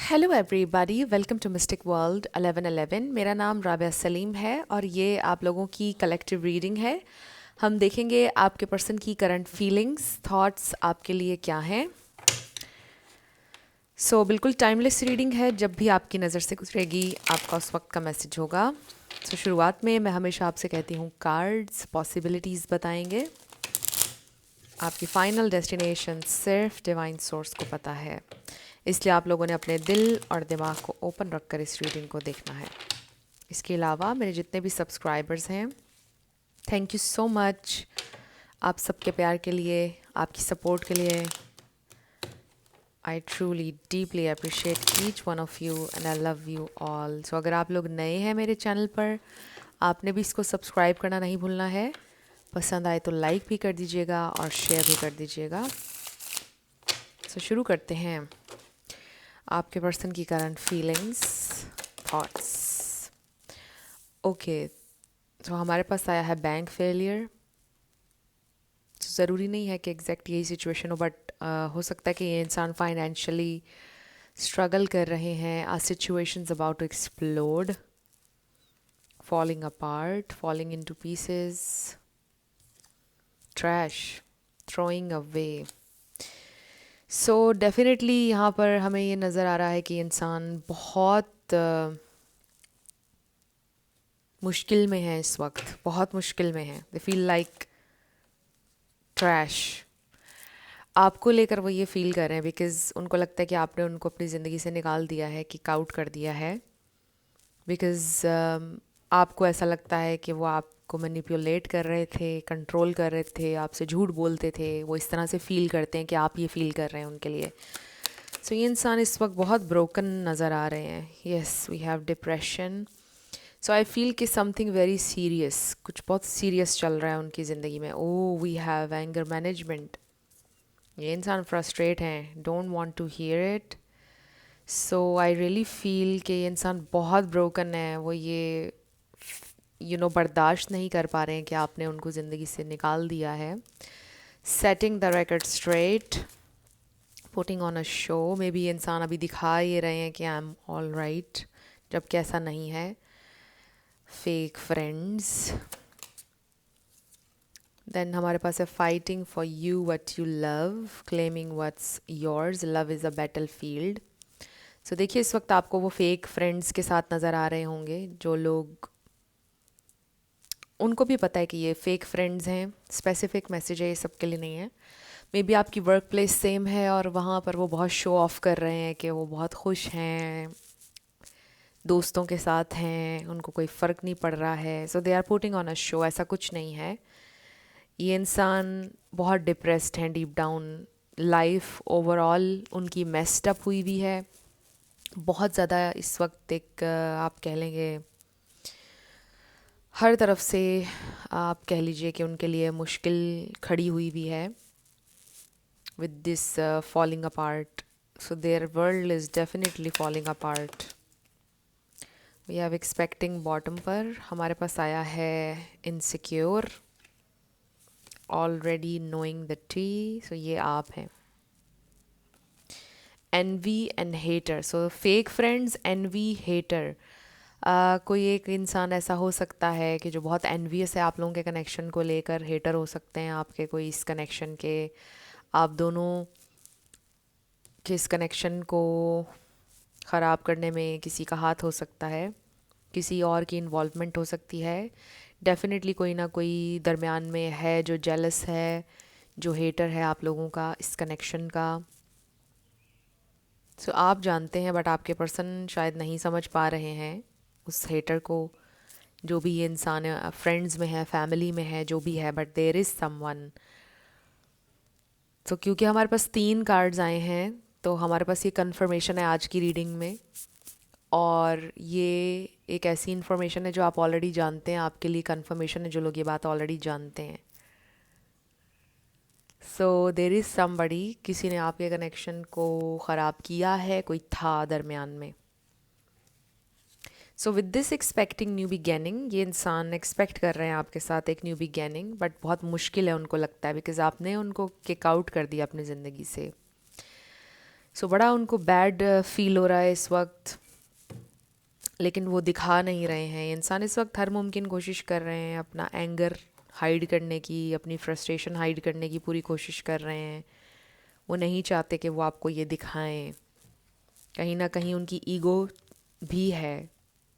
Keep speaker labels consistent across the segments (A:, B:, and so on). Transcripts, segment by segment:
A: Hello everybody, welcome to Mystic World 1111। मेरा नाम राबिया सलीम है और ये आप लोगों की कलेक्टिव रीडिंग है। हम देखेंगे आपके पर्सन की करंट फीलिंग्स, थॉट्स आपके लिए क्या हैं। बिल्कुल टाइमलेस रीडिंग है। जब भी आपकी नज़र से गुजरेगी आपका उस वक्त का मैसेज होगा। शुरुआत में मैं हमेशा आपसे कहती हूँ कार्ड्स पॉसिबिलिटीज़ बताएंगे। आपकी फाइनल डेस्टिनेशन सिर्फ डिवाइन सोर्स को पता है, इसलिए आप लोगों ने अपने दिल और दिमाग को ओपन रखकर इस रीडिंग को देखना है। इसके अलावा मेरे जितने भी सब्सक्राइबर्स हैं, थैंक यू सो मच आप सबके प्यार के लिए, आपकी सपोर्ट के लिए। I truly deeply appreciate each one of you and I love you all. अगर आप लोग नए हैं मेरे चैनल पर, आपने भी इसको सब्सक्राइब करना नहीं भूलना है। पसंद आए तो लाइक भी कर दीजिएगा और शेयर भी कर दीजिएगा। शुरू करते हैं आपके पर्सन की करंट फीलिंग्स, थॉट्स। ओके, तो हमारे पास आया है बैंक फेलियर। ज़रूरी नहीं है कि एग्जैक्ट यही सिचुएशन हो, बट हो सकता है कि ये इंसान फाइनेंशियली स्ट्रगल कर रहे हैं। A situations about to explode, falling apart, falling into pieces, trash, throwing away. Definitely यहाँ पर हमें ये नज़र आ रहा है कि इंसान बहुत मुश्किल में है इस वक्त, बहुत मुश्किल में है। They feel like trash. आपको लेकर वो ये फील कर रहे हैं बिकॉज़ उनको लगता है कि आपने उनको अपनी ज़िंदगी से निकाल दिया है, किक आउट कर दिया है। बिकॉज़ आपको ऐसा लगता है कि वो आपको मैनिपुलेट कर रहे थे, कंट्रोल कर रहे थे, आपसे झूठ बोलते थे। वो इस तरह से फ़ील करते हैं कि आप ये फ़ील कर रहे हैं उनके लिए। ये इंसान इस वक्त बहुत ब्रोकन नज़र आ रहे हैं। Yes, we have depression. I feel कि समथिंग वेरी सीरियस, कुछ बहुत सीरियस चल रहा है उनकी ज़िंदगी में। Oh, we have anger management. ये इंसान फ्रस्ट्रेट हैं, don't want to hear it. I really feel कि ये इंसान बहुत ब्रोकन है। वो ये बर्दाश्त नहीं कर पा रहे हैं कि आपने उनको ज़िंदगी से निकाल दिया है। Setting the record straight, putting on a show. May be ये इंसान अभी दिखा ये रहे हैं कि आई एम ऑल राइट, जबकि ऐसा नहीं है। Fake friends. देन हमारे पास है fighting for you what you love, claiming what's yours, love is a battle field. देखिए इस वक्त आपको वो फेक फ्रेंड्स के साथ नज़र आ रहे होंगे, जो लोग, उनको भी पता है कि ये फेक फ्रेंड्स हैं। स्पेसिफिक मैसेज है, ये सबके लिए नहीं है। मे बी आपकी वर्क प्लेस सेम है और वहाँ पर वो बहुत शो ऑफ कर रहे हैं कि वो बहुत खुश हैं, दोस्तों के साथ हैं, उनको कोई फ़र्क नहीं पड़ रहा है। They are putting on a show. ऐसा कुछ नहीं है। ये इंसान बहुत डिप्रेस्ड हैं डीप डाउन। लाइफ ओवरऑल उनकी मेस्ड अप हुई भी है बहुत ज़्यादा इस वक्त। एक आप कह लेंगे हर तरफ से, आप कह लीजिए कि उनके लिए मुश्किल खड़ी हुई भी है with this falling apart. Their world is definitely falling apart. We have expecting bottom पर हमारे पास आया है insecure, already knowing the tea. ये आप हैं। envy and hater. fake friends, envy, hater. कोई एक इंसान ऐसा हो सकता है कि जो बहुत एनवियस है आप लोगों के कनेक्शन को लेकर। हेटर हो सकते हैं आपके कोई इस कनेक्शन के। आप दोनों के इस कनेक्शन को ख़राब करने में किसी का हाथ हो सकता है, किसी और की इन्वॉल्वमेंट हो सकती है। डेफिनेटली कोई ना कोई दरमियान में है जो जेलस है, जो हेटर है आप लोगों का इस कनेक्शन का। आप जानते हैं बट आपके पर्सन शायद नहीं समझ पा रहे हैं उस हेटर को। जो भी ये इंसान है, फ्रेंड्स में है, फैमिली में है, जो भी है, बट देयर इज़ समवन। क्योंकि हमारे पास 3 कार्ड्स आए हैं, तो हमारे पास ये कंफर्मेशन है आज की रीडिंग में। और ये एक ऐसी इन्फॉर्मेशन है जो आप ऑलरेडी जानते हैं। आपके लिए कंफर्मेशन है जो लोग ये बात ऑलरेडी जानते हैं। देयर इज़ समबडी, किसी ने आपके कनेक्शन को ख़राब किया है, कोई था दरमियान में। With this expecting new beginning, ये इंसान एक्सपेक्ट कर रहे हैं आपके साथ एक न्यू बिगेनिंग, बट बहुत मुश्किल है उनको लगता है बिकॉज आपने उनको किक आउट कर दिया अपनी ज़िंदगी से। सो बड़ा उनको बैड फील हो रहा है इस वक्त, लेकिन वो दिखा नहीं रहे हैं। इंसान इस वक्त हर मुमकिन कोशिश कर रहे हैं अपना एंगर हाइड करने की, अपनी फ्रस्ट्रेशन हाइड करने की पूरी कोशिश कर रहे हैं। वो नहीं चाहते कि वो आपको ये दिखाएं। कहीं ना कहीं उनकी ईगो भी है,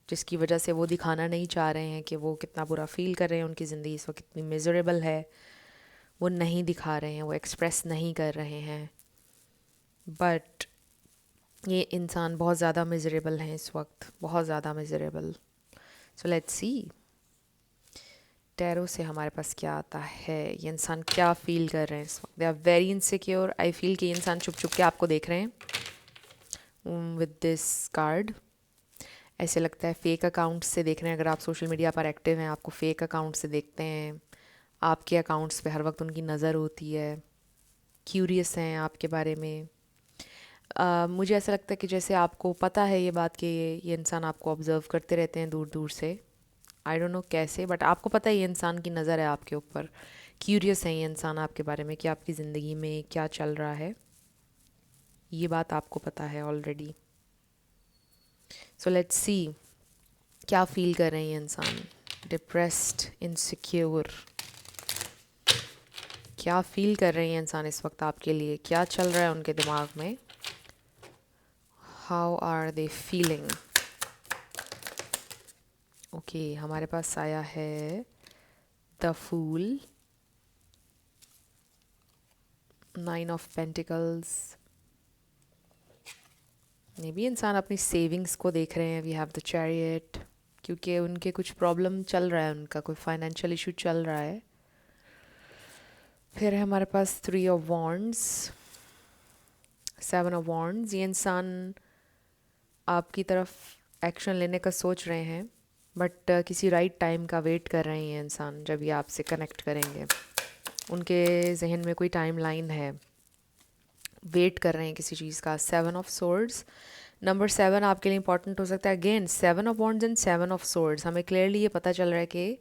A: जिसकी वजह से वो दिखाना नहीं चाह रहे हैं कि वो कितना बुरा फील कर रहे हैं, उनकी ज़िंदगी इस वक्त कितनी मिजरेबल है। वो नहीं दिखा रहे हैं, वो एक्सप्रेस नहीं कर रहे हैं। बट ये इंसान बहुत ज़्यादा मिजरेबल हैं इस वक्त, बहुत ज़्यादा miserable. So let's see tarot से हमारे पास क्या आता है, ये इंसान क्या फील कर रहे हैं इस वक्त। They are very insecure. I feel कि ये इंसान छुप छुप के आपको देख रहे हैं विद दिस कार्ड। ऐसे लगता है फेक अकाउंट से देख रहे हैं। अगर आप सोशल मीडिया पर एक्टिव हैं, आपको फेक अकाउंट से देखते हैं। आपके अकाउंट्स पे हर वक्त उनकी नज़र होती है, क्यूरियस हैं आपके बारे में। मुझे ऐसा लगता है कि जैसे आपको पता है ये बात कि ये इंसान आपको ऑब्ज़र्व करते रहते हैं दूर दूर से। आई डोंट नो कैसे, बट आपको पता है ये इंसान की नज़र है आपके ऊपर। क्यूरियस है ये इंसान आपके बारे में कि आपकी ज़िंदगी में क्या चल रहा है। ये बात आपको पता है ऑलरेडी। सो लेट्स सी क्या फील कर रहे हैं ये इंसान। डिप्रेस्ड, इनसिक्योर, क्या फील कर रहे हैं इंसान इस वक्त आपके लिए, क्या चल रहा है उनके दिमाग में। How are they feeling. Okay, हमारे पास आया है the fool, 9 of pentacles. Maybe इंसान अपनी सेविंग्स को देख रहे हैं। वी हैव द चैरियट, क्योंकि उनके कुछ प्रॉब्लम चल रहा है, उनका कोई फाइनेंशियल इशू चल रहा है। फिर है हमारे पास 3 ऑफ वॉन्ड्स, 7 ऑफ वॉन्ड्स। ये इंसान आपकी तरफ एक्शन लेने का सोच रहे हैं, बट किसी राइट टाइम का वेट कर रहे हैं इंसान, जब ये आपसे कनेक्ट करेंगे। उनके जहन में कोई टाइम लाइन है, वेट कर रहे हैं किसी चीज़ का। 7 ऑफ सोर्ड्स, नंबर 7 आपके लिए इंपॉर्टेंट हो सकता है। Again 7 of wands and 7 of swords, हमें क्लियरली ये पता चल रहा है कि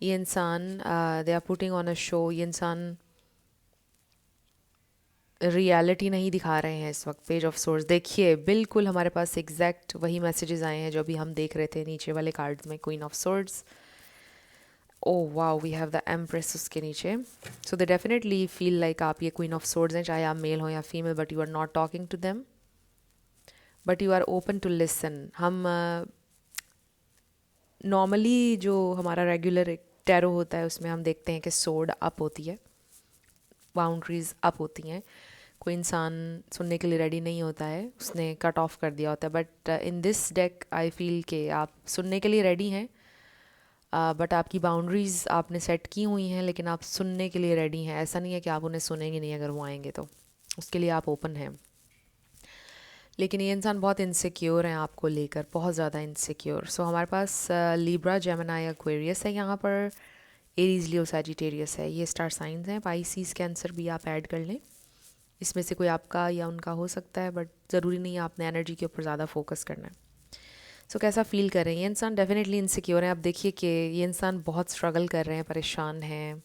A: ये इंसान they are putting on a show. ये इंसान रियलिटी नहीं दिखा रहे हैं इस वक्त। पेज ऑफ सोर्स देखिए, बिल्कुल हमारे पास एग्जैक्ट वही मैसेजेस आए हैं जो अभी हम देख रहे थे नीचे वाले कार्ड्स में। Queen of swords, oh wow, we have the empress उसके नीचे। So they definitely feel like आप ये क्वीन ऑफ सोर्ड्स हैं, चाहे आप मेल हो या female, but you are not talking to them, but you are open to listen. हम नॉर्मली जो हमारा रेगुलर टैरो होता है उसमें हम देखते हैं कि सोर्ड अप होती है, बाउंड्रीज अप होती हैं। कोई इंसान सुनने के लिए रेडी नहीं होता है, उसने कट ऑफ कर दिया होता है। But in this deck I feel कि आप सुनने के लिए रेडी हैं, बट आपकी बाउंड्रीज़ आपने सेट की हुई हैं, लेकिन आप सुनने के लिए रेडी हैं। ऐसा नहीं है कि आप उन्हें सुनेंगे नहीं अगर वो आएंगे, तो उसके लिए आप ओपन हैं। लेकिन ये इंसान बहुत इनसिक्योर हैं आपको लेकर, बहुत ज़्यादा इनसिक्योर। सो हमारे पास लिब्रा, जेमिनी, एक्वेरियस है यहाँ पर, एरीज, लियो, सैजिटेरियस है। ये स्टार साइंस हैं। पाइसिस, कैंसर भी आप ऐड कर लें, इसमें से कोई आपका या उनका हो सकता है, बट ज़रूरी नहीं है आपने एनर्जी के ऊपर ज़्यादा फोकस करना है। सो कैसा फील कर रहे हैं ये इंसान। डेफिनेटली इनसिक्योर है। आप देखिए कि ये इंसान बहुत स्ट्रगल कर रहे हैं, परेशान हैं।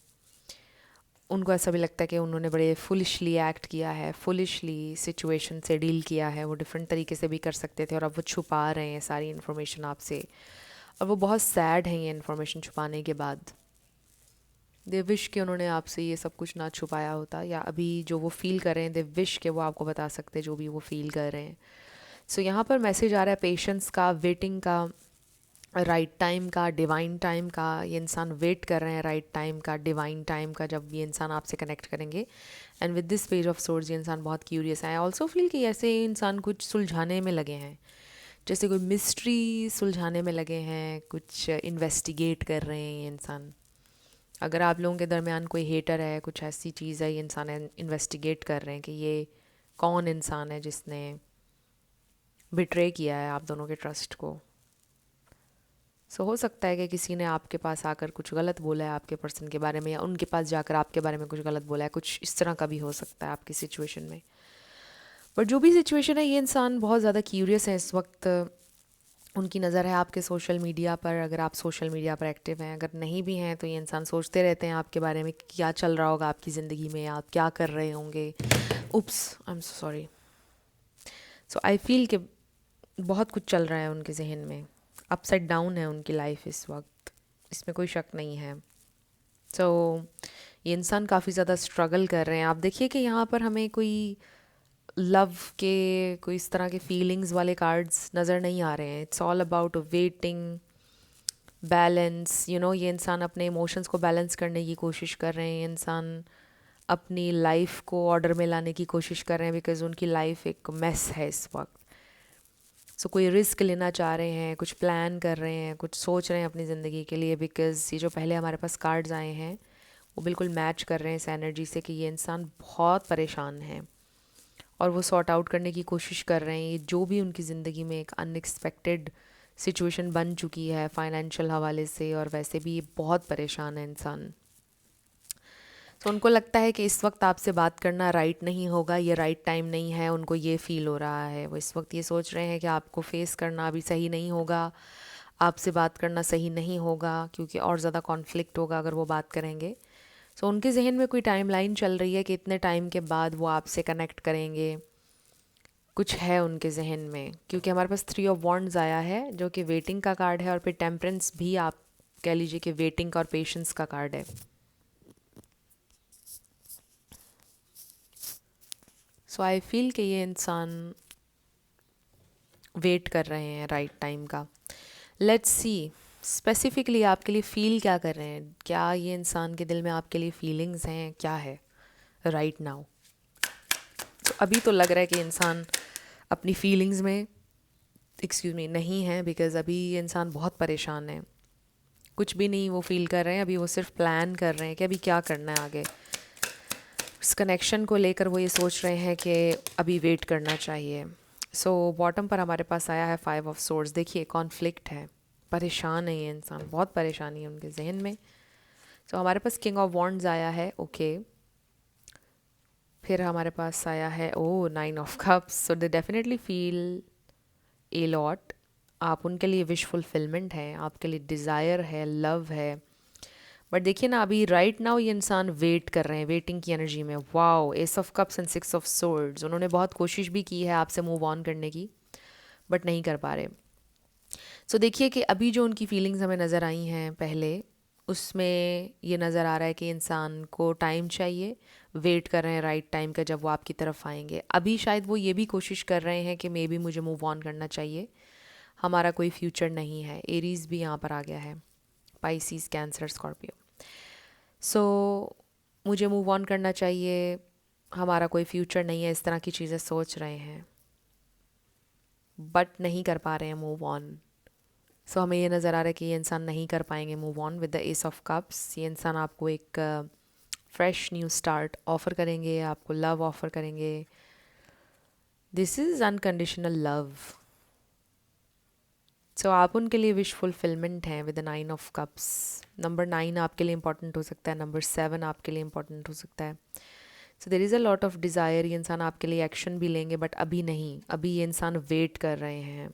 A: उनको ऐसा भी लगता है कि उन्होंने बड़े फुलिशली एक्ट किया है, फुलिशली सिचुएशन से डील किया है। वो डिफरेंट तरीके से भी कर सकते थे और अब वो छुपा रहे हैं सारी इन्फॉर्मेशन आपसे, और वो बहुत सैड हैं ये इन्फॉर्मेशन छुपाने के बाद। दे विश कि उन्होंने आपसे ये सब कुछ ना छुपाया होता, या अभी जो वो फील कर रहे हैं दे विश कि वो आपको बता सकते जो भी वो फील कर रहे हैं। सो यहाँ पर मैसेज आ रहा है पेशेंस का, वेटिंग का, राइट टाइम का, डिवाइन टाइम का। ये इंसान वेट कर रहे हैं राइट टाइम का, डिवाइन टाइम का, जब ये इंसान आपसे कनेक्ट करेंगे। And with this page of swords ये इंसान बहुत क्यूरियस है। आई ऑल्सो फील कि ऐसे इंसान कुछ सुलझाने में लगे हैं, जैसे कोई मिस्ट्री सुलझाने में लगे हैं, कुछ इन्वेस्टिगेट कर रहे हैं ये इंसान। अगर आप लोगों के दरमियान कोई हेटर है, कुछ ऐसी चीज़ है, ये इंसान इन्वेस्टिगेट कर रहे हैं कि ये कौन इंसान है जिसने बिट्रे किया है आप दोनों के ट्रस्ट को। सो हो सकता है कि किसी ने आपके पास आकर कुछ गलत बोला है आपके पर्सन के बारे में, या उनके पास जाकर आपके बारे में कुछ गलत बोला है। कुछ इस तरह का भी हो सकता है आपकी सिचुएशन में। बट जो भी सिचुएशन है, ये इंसान बहुत ज़्यादा क्यूरियस है इस वक्त। उनकी नज़र है आपके सोशल मीडिया पर, अगर आप सोशल मीडिया पर एक्टिव हैं। अगर नहीं भी हैं तो ये इंसान सोचते रहते हैं आपके बारे में, क्या चल रहा होगा आपकी ज़िंदगी में, आप क्या कर रहे होंगे। Oops, I am so sorry. So I feel कि बहुत कुछ चल रहा है उनके जहन में, अपसाइड डाउन है उनकी लाइफ इस वक्त, इसमें कोई शक नहीं है। सो ये इंसान काफ़ी ज़्यादा स्ट्रगल कर रहे हैं। आप देखिए कि यहाँ पर हमें कोई लव के कोई इस तरह के फीलिंग्स वाले कार्ड्स नज़र नहीं आ रहे हैं। It's all about waiting, balance, ये इंसान अपने इमोशंस को बैलेंस करने की कोशिश कर रहे हैं। ये इंसान अपनी लाइफ को ऑर्डर में लाने की कोशिश कर रहे हैं बिकॉज़ उनकी लाइफ एक मेस है इस वक्त। सो कोई रिस्क लेना चाह रहे हैं, कुछ प्लान कर रहे हैं, कुछ सोच रहे हैं अपनी ज़िंदगी के लिए, बिकॉज़ ये जो पहले हमारे पास कार्ड्स आए हैं वो बिल्कुल मैच कर रहे हैं इस एनर्जी से कि ये इंसान बहुत परेशान है और वो सॉर्ट आउट करने की कोशिश कर रहे हैं। ये जो भी उनकी ज़िंदगी में एक अनएक्सपेक्टेड सिचुएशन बन चुकी है फाइनेंशियल हवाले से, और वैसे भी ये बहुत परेशान है इंसान। तो उनको लगता है कि इस वक्त आपसे बात करना राइट नहीं होगा, ये राइट टाइम नहीं है। उनको ये फ़ील हो रहा है, वो इस वक्त ये सोच रहे हैं कि आपको फेस करना अभी सही नहीं होगा, आपसे बात करना सही नहीं होगा, क्योंकि और ज़्यादा कॉन्फ्लिक्ट होगा अगर वो बात करेंगे। सो उनके जहन में कोई टाइमलाइन चल रही है कि इतने टाइम के बाद वो आपसे कनेक्ट करेंगे, कुछ है उनके जहन में। क्योंकि हमारे पास 3 ऑफ वॉन्ड्स आया है जो कि वेटिंग का कार्ड है, और फिर टेम्परेंस भी आप कह लीजिए कि वेटिंग का और पेशेंस का कार्ड है। सो आई फील कि ये इंसान वेट कर रहे हैं राइट टाइम का। लेट्स सी स्पेसिफिकली आपके लिए फ़ील क्या कर रहे हैं, क्या ये इंसान के दिल में आपके लिए फीलिंग्स हैं, क्या है राइट नाउ। तो अभी तो लग रहा है कि इंसान अपनी फीलिंग्स में नहीं है, बिकॉज़ अभी ये इंसान बहुत परेशान है। कुछ भी नहीं वो फील कर रहे हैं, अभी वो सिर्फ प्लान कर रहे हैं कि अभी क्या करना है आगे। इस कनेक्शन को लेकर वो ये सोच रहे हैं कि अभी वेट करना चाहिए। सो बॉटम पर हमारे पास आया है 5 ऑफ सोर्ड्स। देखिए कॉन्फ्लिक्ट है, परेशान है ये इंसान, बहुत परेशानी है उनके जहन में। सो हमारे पास किंग ऑफ वॉन्ड्स आया है, ओके। फिर हमारे पास आया है 9 of cups. So they definitely feel a lot. आप उनके लिए विश फुलफिलमेंट है, आपके लिए डिज़ायर है, लव है। बट देखिए ना अभी राइट नाउ ये इंसान वेट कर रहे हैं, वेटिंग की एनर्जी में। Wow, S of cups and 6 of swords. उन्होंने बहुत कोशिश भी की है आपसे मूव ऑन करने की, बट नहीं कर पा रहे। सो देखिए कि अभी जो उनकी फीलिंग्स हमें नज़र आई हैं पहले, उसमें ये नज़र आ रहा है कि इंसान को टाइम चाहिए, वेट कर रहे हैं राइट टाइम का जब वो आपकी तरफ आएंगे। अभी शायद वो ये भी कोशिश कर रहे हैं कि मे बी मुझे मूव ऑन करना चाहिए, हमारा कोई फ्यूचर नहीं है। एरीज भी यहाँ पर आ गया है, पाइसीज, कैंसर, स्कॉर्पियो। सो मुझे मूव ऑन करना चाहिए, हमारा कोई फ्यूचर नहीं है, इस तरह की चीज़ें सोच रहे हैं, बट नहीं कर पा रहे हैं मूव ऑन। सो हमें ये नज़र आ रहा है कि ये इंसान नहीं कर पाएंगे move on with the S of cups. ये इंसान आपको एक फ्रेश न्यू स्टार्ट ऑफ़र करेंगे, आपको लव ऑफ़र करेंगे। This is unconditional love. So आप उनके लिए विश फुलफिलमेंट हैं with the 9 of cups. Number 9 आपके लिए इंपॉर्टेंट हो सकता है, नंबर 7 आपके लिए इंपॉर्टेंट हो सकता है। So there is a lot of desire. ये इंसान आपके लिए एक्शन भी लेंगे, बट अभी नहीं, अभी ये इंसान वेट कर रहे हैं।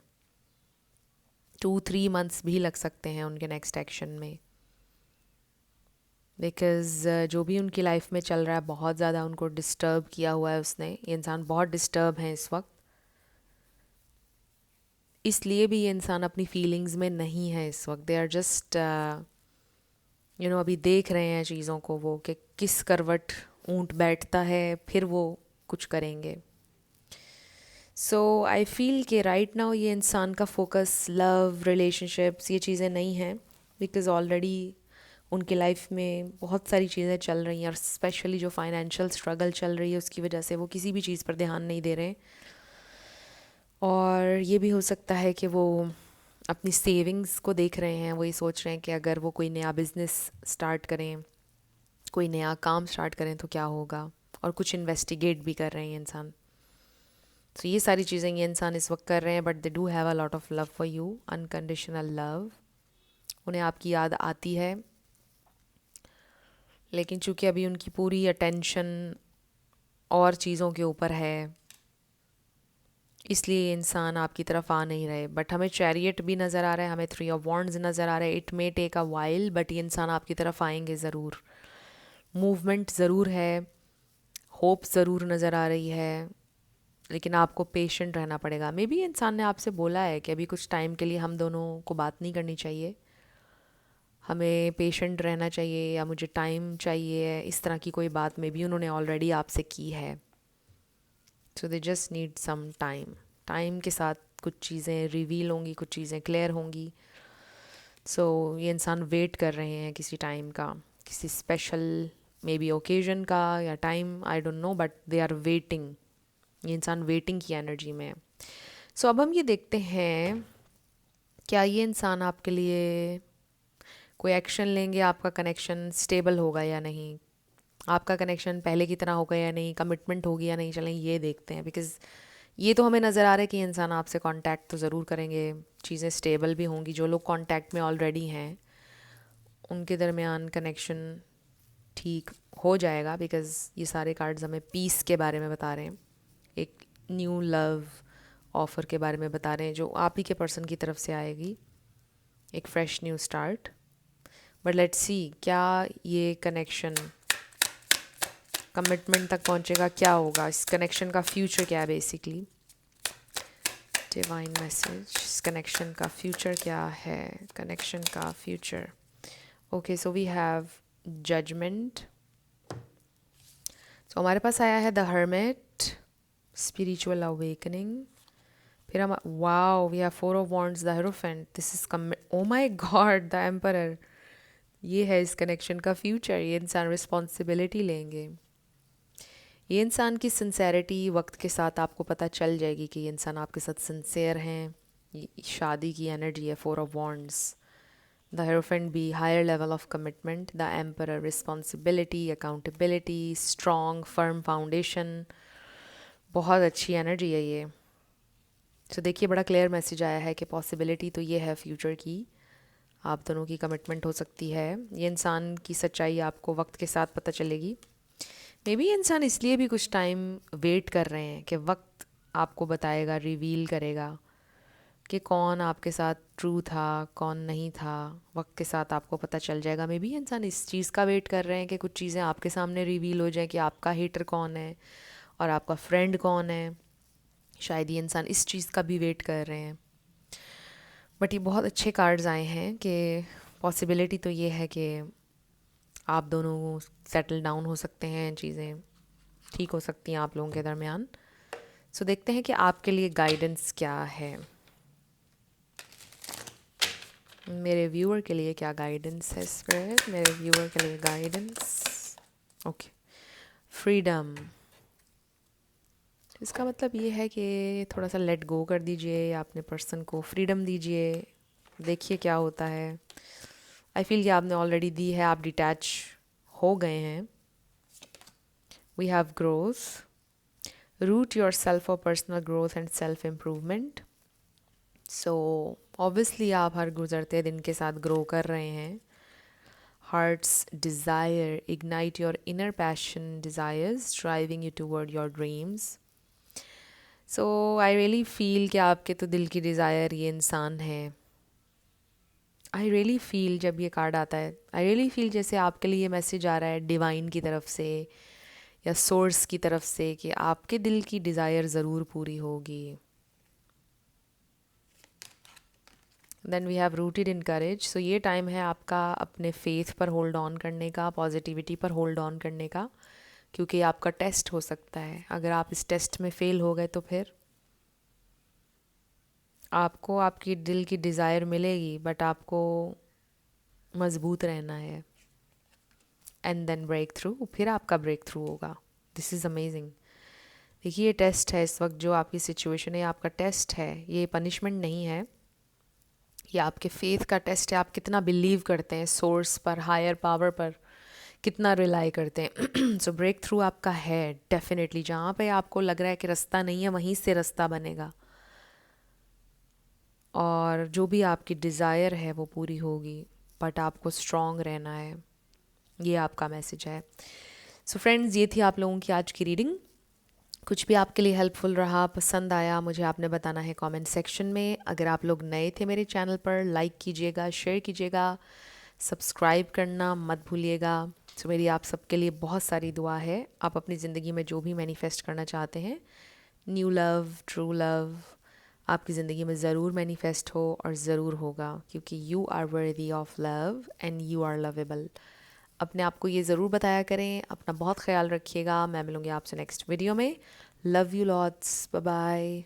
A: 2-3 मंथ्स भी लग सकते हैं उनके नेक्स्ट एक्शन में, बिकॉज़ जो भी उनकी लाइफ में चल रहा है बहुत ज़्यादा उनको डिस्टर्ब किया हुआ है उसने। ये इंसान बहुत डिस्टर्ब हैं इस वक्त, इसलिए भी ये इंसान अपनी फीलिंग्स में नहीं है इस वक्त। दे आर जस्ट अभी देख रहे हैं चीज़ों को वो कि किस करवट ऊंट बैठता है, फिर वो कुछ करेंगे। सो आई फील कि राइट नाउ ये इंसान का फोकस लव, रिलेशनशिप्स, ये चीज़ें नहीं हैं, बिकॉज़ ऑलरेडी उनकी लाइफ में बहुत सारी चीज़ें चल रही हैं, और स्पेशली जो फाइनेंशियल स्ट्रगल चल रही है उसकी वजह से वो किसी भी चीज़ पर ध्यान नहीं दे रहे हैं। और ये भी हो सकता है कि वो अपनी सेविंग्स को देख रहे हैं, वो ये सोच रहे हैं कि अगर वो कोई नया बिज़नेस स्टार्ट करें, कोई नया काम स्टार्ट करें तो क्या होगा, और कुछ इन्वेस्टिगेट भी कर रहे हैं इंसान। तो ये सारी चीज़ें ये इंसान इस वक्त कर रहे हैं, but they do have a lot of love for you, unconditional love. उन्हें आपकी याद आती है, लेकिन चूंकि अभी उनकी पूरी अटेंशन और चीज़ों के ऊपर है, इसलिए इंसान आपकी तरफ आ नहीं रहे। बट हमें चैरियट भी नज़र आ रहा है, हमें 3 ऑफ वॉन्ड्स नज़र आ रहा है। It may take a while, but ये इंसान आपकी तरफ आएंगे ज़रूर। मूवमेंट ज़रूर है, होप ज़रूर नज़र आ रही है, लेकिन आपको पेशेंट रहना पड़ेगा। मे बी इंसान ने आपसे बोला है कि अभी कुछ टाइम के लिए हम दोनों को बात नहीं करनी चाहिए, हमें पेशेंट रहना चाहिए, या मुझे टाइम चाहिए, इस तरह की कोई बात मे बी उन्होंने ऑलरेडी आपसे की है। So they just need some time. Time के साथ कुछ चीज़ें रिवील होंगी, कुछ चीज़ें क्लियर होंगी। सो ये इंसान वेट कर रहे हैं किसी टाइम का, किसी स्पेशल मे बी ओकेजन का या time, I don't know, but they are waiting. ये इंसान वेटिंग की एनर्जी में है। सो अब हम ये देखते हैं क्या ये इंसान आपके लिए कोई एक्शन लेंगे, आपका कनेक्शन स्टेबल होगा या नहीं, आपका कनेक्शन पहले की तरह होगा या नहीं, कमिटमेंट होगी या नहीं। चलें ये देखते हैं, बिकॉज़ ये तो हमें नज़र आ रहा है कि इंसान आपसे कांटेक्ट तो ज़रूर करेंगे, चीज़ें स्टेबल भी होंगी। जो लोग कांटेक्ट में ऑलरेडी हैं उनके दरमियान कनेक्शन ठीक हो जाएगा, बिकॉज़ ये सारे कार्ड्स हमें पीस के बारे में बता रहे हैं, एक न्यू लव ऑफ़र के बारे में बता रहे हैं जो आप ही के पर्सन की तरफ से आएगी, एक fresh new start. But let's see क्या ये कनेक्शन कमिटमेंट तक पहुंचेगा, क्या होगा, इस कनेक्शन का फ्यूचर क्या है बेसिकली। डिवाइन मैसेज, इस कनेक्शन का फ्यूचर क्या है, कनेक्शन का future. Okay, so we have judgement. सो हमारे पास आया है द हर्मिट, स्पिरिचुअल अवेकनिंग। फिर हम wow we have four of wands, the hierophant, this is oh my God, the emperor. ये है इस कनेक्शन का फ्यूचर। ये इंसान रिस्पॉन्सिबिलिटी लेंगे। ये इंसान की सिंसेरिटी वक्त के साथ आपको पता चल जाएगी कि ये इंसान आपके साथ सिंसेयर हैं। शादी की एनर्जी है, four of wands, the hierophant भी higher level of commitment, the emperor responsibility, accountability, strong firm foundation. बहुत अच्छी एनर्जी है ये। तो देखिए बड़ा क्लियर मैसेज आया है कि पॉसिबिलिटी तो ये है फ्यूचर की, आप दोनों की कमिटमेंट हो सकती है। ये इंसान की सच्चाई आपको वक्त के साथ पता चलेगी। मे बी इंसान इसलिए भी कुछ टाइम वेट कर रहे हैं कि वक्त आपको बताएगा, रिवील करेगा कि कौन आपके साथ ट्रू था, कौन नहीं था। वक्त के साथ आपको पता चल जाएगा। मे बी इंसान इस चीज़ का वेट कर रहे हैं कि कुछ चीज़ें आपके सामने रिवील हो जाए कि आपका हेटर कौन है और आपका फ्रेंड कौन है। शायद ये इंसान इस चीज़ का भी वेट कर रहे हैं। बट ये बहुत अच्छे कार्ड्स आए हैं कि पॉसिबिलिटी तो ये है कि आप दोनों सेटल डाउन हो सकते हैं, चीज़ें ठीक हो सकती हैं आप लोगों के दरमियान। सो देखते हैं कि आपके लिए गाइडेंस क्या है, मेरे व्यूअर के लिए क्या गाइडेंस है स्पिरिट, मेरे व्यूअर के लिए गाइडेंस। Okay, freedom. इसका मतलब ये है कि थोड़ा सा लेट गो कर दीजिए या अपने पर्सन को फ्रीडम दीजिए, देखिए क्या होता है। आई फील कि आपने ऑलरेडी दी है, आप डिटैच हो गए हैं। We have growth, root yourself for personal growth and self improvement. So obviously आप हर गुजरते दिन के साथ ग्रो कर रहे हैं। Hearts desire, ignite your inner passion desires driving you toward your dreams. So I really feel कि आपके तो दिल की डिज़ायर ये इंसान है। आई रियली फील जब ये कार्ड आता है, आई रियली फील जैसे आपके लिए ये मैसेज आ रहा है डिवाइन की तरफ से या सोर्स की तरफ से कि आपके दिल की डिज़ायर ज़रूर पूरी होगी। Then we have rooted in courage. So ये टाइम है आपका अपने फेथ पर होल्ड ऑन करने का, पॉजिटिविटी पर होल्ड ऑन करने का, क्योंकि आपका टेस्ट हो सकता है। अगर आप इस टेस्ट में फेल हो गए तो फिर आपको आपकी दिल की डिज़ायर मिलेगी, बट आपको मज़बूत रहना है। एंड देन ब्रेक थ्रू, फिर आपका ब्रेक थ्रू होगा। This is amazing. देखिए ये टेस्ट है इस वक्त जो आपकी सिचुएशन है, आपका टेस्ट है, ये पनिशमेंट नहीं है, ये आपके फेथ का टेस्ट है। आप कितना बिलीव करते हैं सोर्स पर, हायर पावर पर कितना रिलाई करते हैं। सो ब्रेक थ्रू आपका है डेफिनेटली। जहाँ पे आपको लग रहा है कि रास्ता नहीं है, वहीं से रास्ता बनेगा और जो भी आपकी डिज़ायर है वो पूरी होगी। बट आपको स्ट्रॉन्ग रहना है, ये आपका मैसेज है। सो फ्रेंड्स, ये थी आप लोगों की आज की रीडिंग। कुछ भी आपके लिए हेल्पफुल रहा, पसंद आया, मुझे आपने बताना है कमेंट सेक्शन में। अगर आप लोग नए थे मेरे चैनल पर, लाइक कीजिएगा, शेयर कीजिएगा, सब्सक्राइब करना मत भूलिएगा। मेरी आप सबके लिए बहुत सारी दुआ है। आप अपनी ज़िंदगी में जो भी मैनिफेस्ट करना चाहते हैं, न्यू लव, ट्रू लव आपकी ज़िंदगी में ज़रूर मैनिफेस्ट हो और ज़रूर होगा, क्योंकि you are worthy of love and you are lovable. अपने आप को ये ज़रूर बताया करें। अपना बहुत ख्याल रखिएगा। मैं मिलूँगी आपसे नेक्स्ट वीडियो में। Love you lots, bye bye.